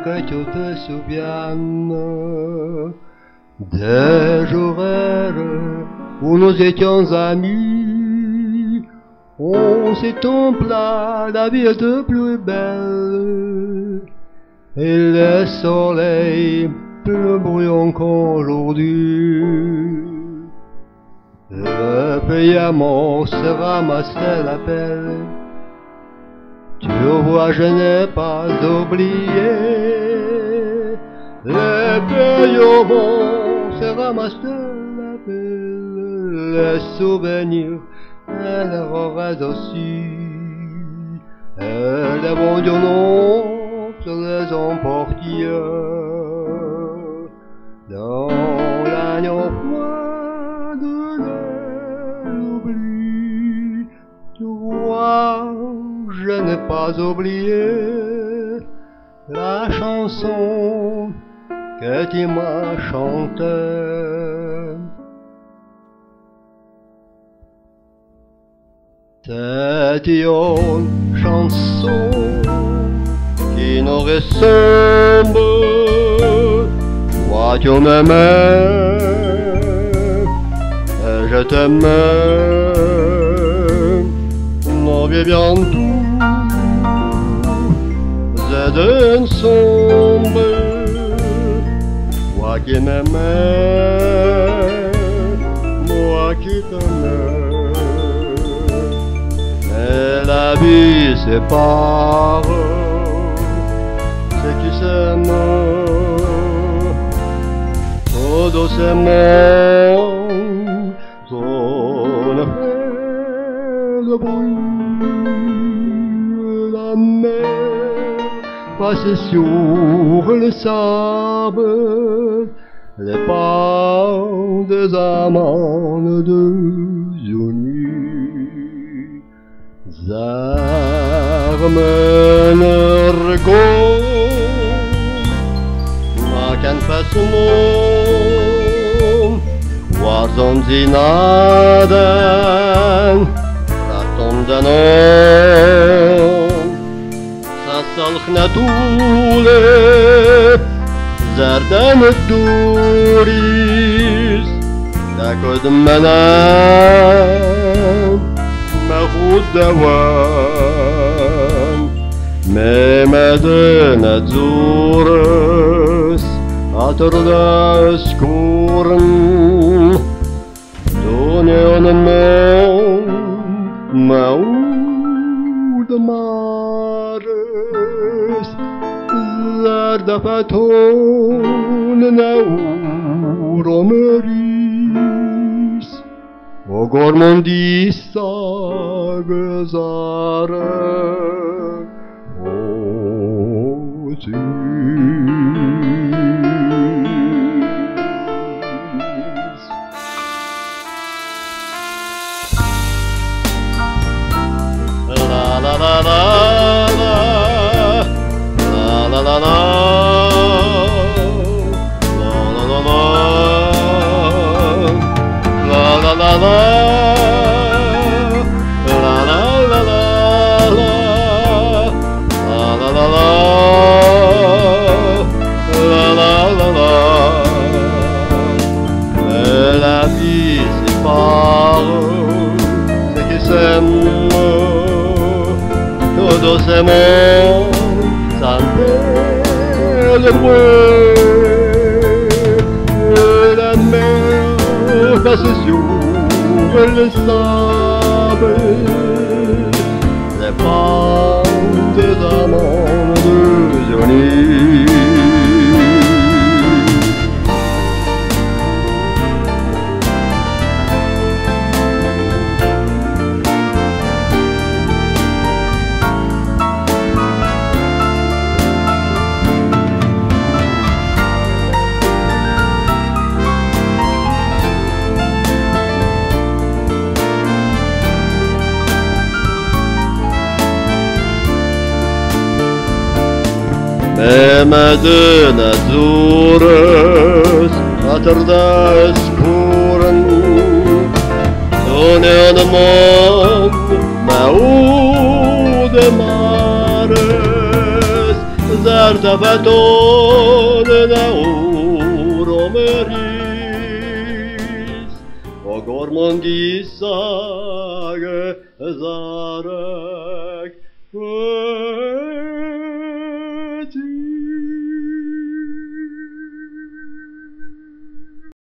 que tu te souviennes des jours où nous étions amis. On s'est plat, la vie était plus belle, et le soleil plus brillant qu'aujourd'hui. Le pays amour se ramassait la pelle. Tu vois, je n'ai pas oublié. Le pays amour se ramassait la pelle. Les souvenirs, elle aurait aussi. Et les bons Dieu non se les emportiez. Dans l'agneau froid de l'oubli, tu vois, je n'ai pas oublié la chanson que tu m'as chantée. C'est une chanson qui nous ressemble. Toi tu m'aimais et je t'aimais. Nous vivions tous ensemble. Toi qui m'aimais, moi qui t'aimais. Mais la vie sépare ceux qui s'aiment. Tout doucement, on fait le bruit. La mer passe sur le sable, les pas des amants de nuit. Zarmen kan fasmon Wazon zinadan Ratondanon Sasalkhna tule Zardan الدوريس تاكد منام ماخد دوام مدينة زورس عطر سكورن دنيا النوم معود مارس زرد فتون نور مریس و گرمندی ساگزاره La la la la la la la la la la la la la doucement, ça fait le bruit. La mer passe sur le sable, les pas des amants de Johnny. مدينة زورس عطر سكورن دنيا نمام معود مارس زار Marta batone romeris, o gormondis sage zare.